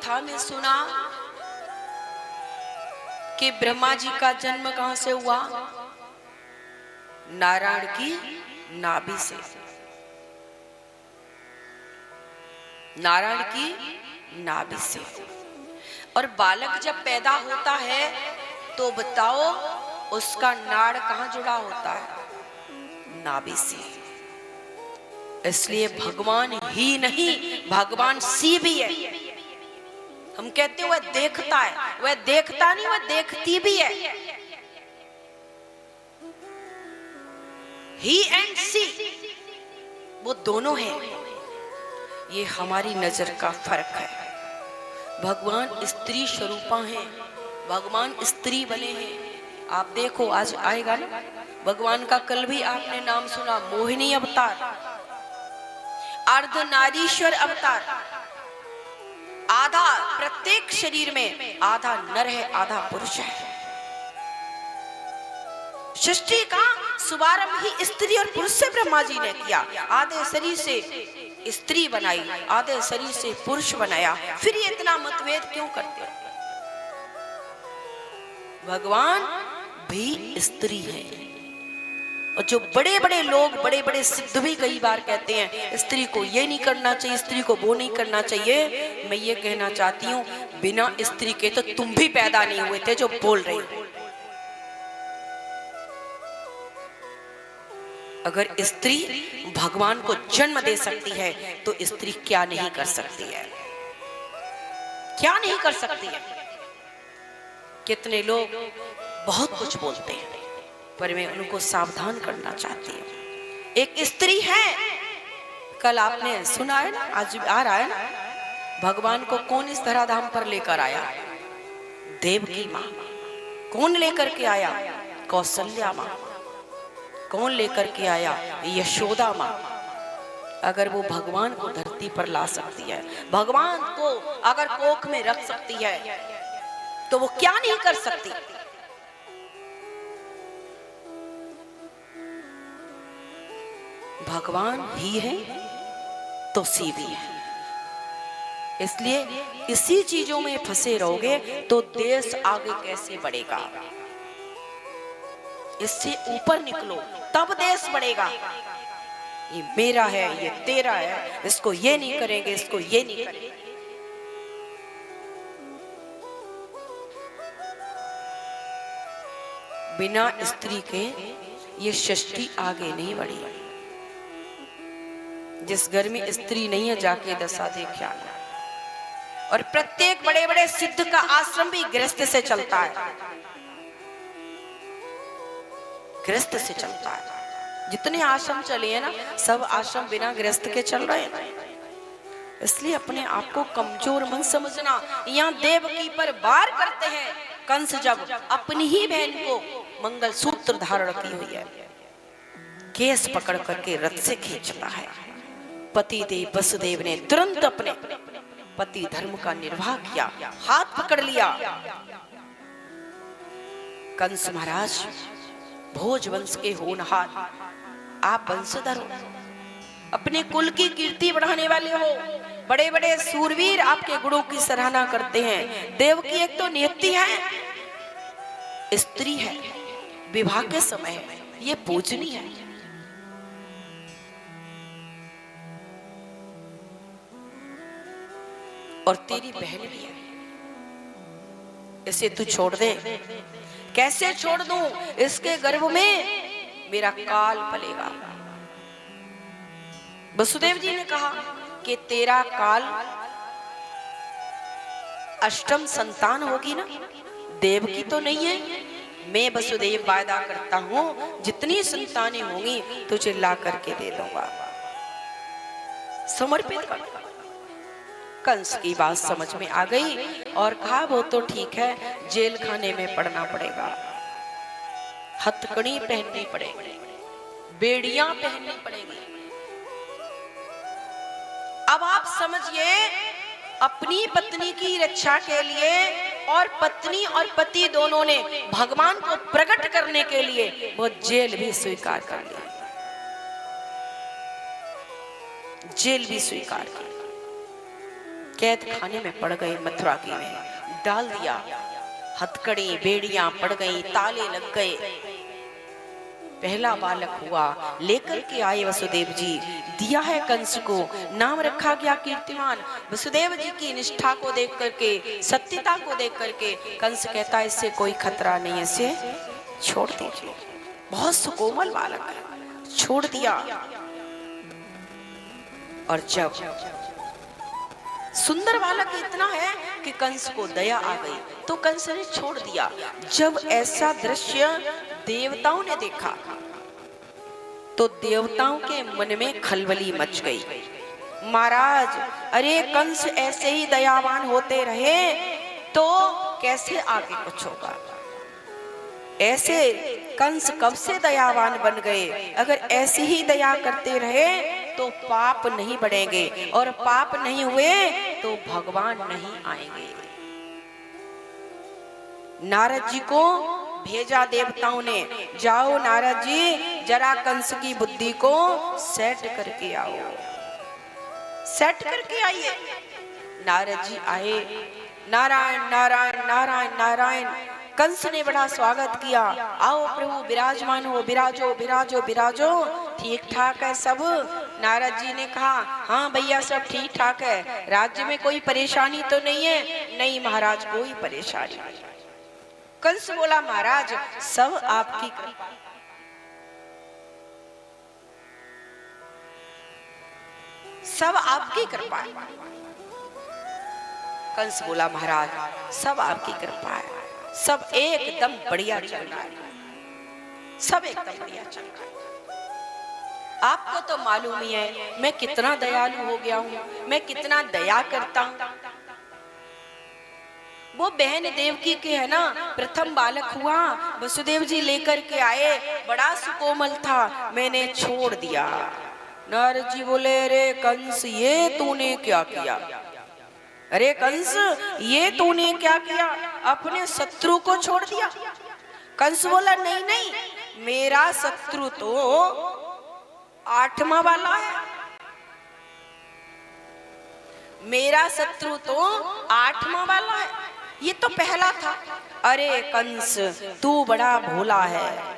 कथा में सुना कि ब्रह्मा जी का जन्म कहां से हुआ? नारायण की नाभि से। नारायण की नाभि से। और बालक जब पैदा होता है तो बताओ उसका नाड़ कहां जुड़ा होता है? नाभि से। इसलिए भगवान ही नहीं, भगवान सी भी है। हम कहते हैं वह देखता है, वह देखता नहीं, वह देखती भी है। ही एंड सी, वो दोनों हैं। ये हमारी नजर का फर्क है। भगवान स्त्री स्वरूपा हैं, भगवान स्त्री बने हैं। आप देखो आज आएगा ना भगवान का, कल भी आपने नाम सुना, मोहिनी अवतार, अर्धनारीश्वर अवतार। आधा प्रत्येक शरीर में आधा नर है, आधा पुरुष है। सृष्टि का शुभारंभ ही स्त्री और पुरुष से ब्रह्मा जी ने किया। आधे शरीर से स्त्री बनाई, आधे शरीर से पुरुष बनाया। फिर ये इतना मतभेद क्यों करते? भगवान भी स्त्री है। और जो बड़े बड़े लोग, बड़े बड़े सिद्ध भी कई बार कहते हैं स्त्री को ये नहीं करना चाहिए, स्त्री को वो नहीं करना चाहिए। मैं ये कहना चाहती हूँ, बिना स्त्री के तो तुम भी पैदा नहीं हुए थे जो बोल रही हो। अगर स्त्री भगवान को जन्म दे सकती है तो स्त्री क्या नहीं कर सकती है? क्या नहीं कर सकती है? कितने लोग बहुत कुछ बोलते हैं, पर मैं उनको सावधान करना चाहती हूँ। एक स्त्री है, कल आपने सुना है ना, आज आ रहा है ना, भगवान को कौन इस धराधाम पर लेकर आया? देवकी माँ। कौन लेकर के आया? कौशल्या माँ। कौन लेकर के आया? यशोदा माँ। अगर वो भगवान को धरती पर ला सकती है, भगवान को अगर कोख में रख सकती है, तो वो क्या नहीं कर सकती? भगवान ही है तो सी भी है। इसलिए इसी चीजों में फंसे रहोगे तो देश आगे कैसे बढ़ेगा? इससे ऊपर निकलो तब देश बढ़ेगा। ये मेरा है, ये तेरा है, इसको ये नहीं करेंगे, इसको ये नहीं करेंगे। बिना स्त्री के ये सृष्टि आगे नहीं बढ़ी। जिस घर में स्त्री नहीं है जाके दशा देख आना। और प्रत्येक बड़े बड़े सिद्ध का आश्रम भी गृहस्थ से चलता है, गृहस्थ से चलता है। जितने आश्रम चले हैं ना, सब आश्रम बिना गृहस्थ के चल रहे हैं। इसलिए अपने आप को कमजोर मत समझना। यहाँ देवकी पर वार करते हैं कंस, जब अपनी ही बहन को मंगलसूत्र धारण की हुई है, केस पकड़ करके रथ से खींचता है। पति देव वसुदेव ने तुरंत अपने पति धर्म का निर्वाह किया, हाथ पकड़ लिया। कंस महाराज भोज वंश के होनहार, आप वंशधर हो, अपने कुल की कीर्ति बढ़ाने वाले हो, बड़े बड़े सूरवीर आपके गुणों की सराहना करते हैं। देवकी एक तो नियति है, स्त्री है, विवाह के समय है, ये पूजनीय है। और तेरी बहन भी है, इसे तू छोड़ दे। कैसे छोड़ दूं? इसके गर्भ में मेरा काल पलेगा। वसुदेव जी ने कहा कि तेरा काल अष्टम संतान होगी ना, देव की तो नहीं है। मैं वसुदेव वायदा करता हूं जितनी संतानें होंगी तुझे ला करके दे दूंगा, समर्पित कर। कंस की बात समझ में आ गई और कहा वो तो ठीक है, जेल खाने में पड़ना पड़ेगा, हथकड़ी पहननी पड़ेगी, बेड़ियां पहननी पड़ेगी। अब आप समझिए, अपनी पत्नी की रक्षा के लिए और पत्नी और पति दोनों ने भगवान को प्रकट करने के लिए वो जेल भी स्वीकार कर लिया, जेल भी स्वीकार कर। कैद खाने में पड़ गए, मथुरा की में डाल दिया, हथकड़ी बेड़ियां पड़ गई, ताले लग गए। पहला बालक हुआ, लेकर के आए वसुदेव जी, दिया है कंस को, नाम रखा गया कीर्तिमान। वसुदेव जी की निष्ठा को देख करके, सत्यता को देख करके कंस कहता है इससे कोई खतरा नहीं है, इसे छोड़ दीजिए, बहुत सुकोमल बालक है, छोड़ दिया। और जब सुंदर बालक इतना है कि कंस को दया आ गई तो कंस ने छोड़ दिया। जब ऐसा दृश्य देवताओं ने देखा तो देवताओं के मन में खलबली मच गई। महाराज, अरे कंस ऐसे ही दयावान होते रहे तो कैसे आगे कुछ होगा? ऐसे कंस कब से दयावान बन गए? अगर ऐसी ही दया करते रहे तो पाप नहीं बढ़ेंगे, और पाप नहीं हुए तो भगवान नहीं आएंगे। नारद जी को भेजा देवताओं ने, जाओ नारद जी, जरा कंस की बुद्धि को सेट करके आओ, सेट करके आइए। नारद जी आए, नारायण नारायण नारायण नारायण। कंस ने बड़ा स्वागत किया, आओ प्रभु विराजमान हो, विराजो विराजो विराजो, ठीक ठाक है सब? नारद जी ने कहा, हाँ भैया सब ठीक ठाक है, राज्य में कोई परेशानी तो नहीं है? नहीं महाराज, कोई परेशानी नहीं। कंस बोला, महाराज सब आपकी कृपा, सब आपकी कृपा है। कंस बोला, महाराज सब आपकी कृपा है, सब एकदम बढ़िया चल रहा है, सब एकदम बढ़िया चल रहा है। आपको तो मालूम ही है मैं कितना दयालु हो गया हूँ, मैं कितना दया करता हूँ। वो बहन देवकी के है ना, प्रथम बालक हुआ, वसुदेव जी लेकर के आए, बड़ा सुकोमल था, मैंने छोड़ दिया। नारद जी बोले, अरे कंस ये तूने क्या किया? अरे कंस ये तूने क्या किया? अपने शत्रु को छोड़ दिया। कंस बोला, नहीं नहीं, मेरा शत्रु तो 8वां वाला है, मेरा शत्रु तो 8वां वाला है, ये तो पहला था। अरे कंस तू बड़ा भोला है।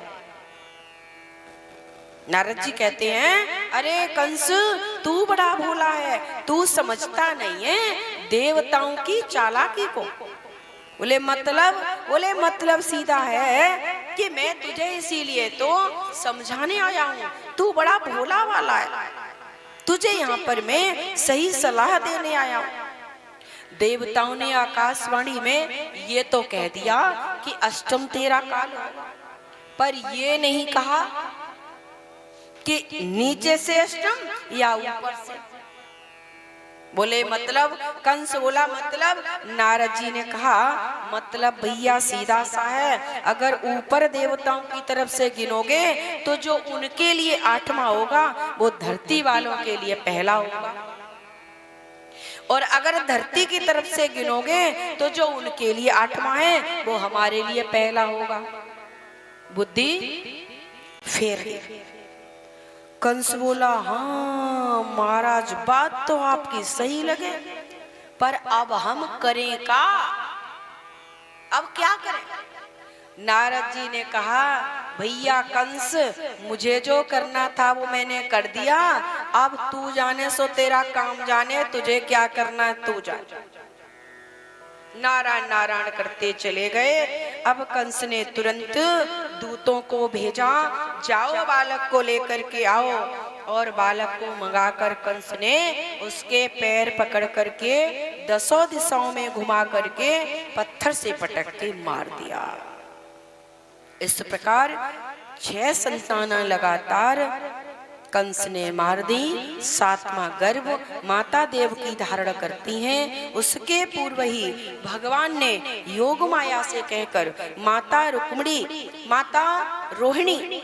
नारद जी कहते हैं, अरे कंस तू बड़ा भोला है, तू समझता नहीं है देवताओं की चालाकी को। बोले मतलब? बोले मतलब सीधा है कि मैं तुझे इसीलिए तो समझाने आया हूँ, तू बड़ा भोला वाला है, तुझे यहाँ पर मैं सही सलाह देने आया हूँ। देवताओं ने आकाशवाणी में ये तो कह दिया कि अष्टम तेरा काल होगा, पर ये नहीं कहा कि नीचे से अष्टम या ऊपर से। बोले मतलब? कंस बोला मतलब? नारद जी ने कहा मतलब भैया सीधा सा है, अगर ऊपर देवताओं की तरफ से गिनोगे तो जो उनके लिए 8वां होगा वो धरती वालों के लिए पहला होगा, और अगर धरती की तरफ से गिनोगे तो जो उनके लिए 8वां है वो हमारे लिए पहला होगा। बुद्धि फेर। कंस बोला, हाँ महाराज बात तो आपकी सही लगे, पर अब हम करें का? अब क्या करें? नारद जी ने कहा, भैया कंस मुझे जो करना था वो मैंने कर दिया, अब तू जाने सो तेरा काम जाने, तुझे क्या करना है तू जाने। नारायण नारायण करते चले गए। अब कंस ने तुरंत दूतों को भेजा, जाओ बालक को लेकर के आओ, और बालक को मंगाकर कंस ने उसके पैर पकड़ करके 10 दिशाओं में घुमा करके पत्थर से पटक के मार दिया। इस प्रकार 6 संतानें लगातार कंस ने मार दी। 7वां गर्भ माता देवकी धारण करती हैं। उसके पूर्व ही भगवान ने योग माया से कहकर माता रुक्मिणी, माता रोहिणी,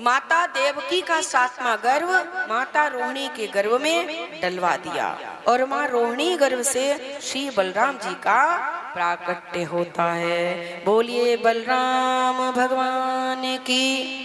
माता देवकी का 7वां गर्भ माता रोहिणी के गर्भ में डलवा दिया, और माँ रोहिणी गर्भ से श्री बलराम जी का प्राकट्य होता है। बोलिए बलराम भगवान की।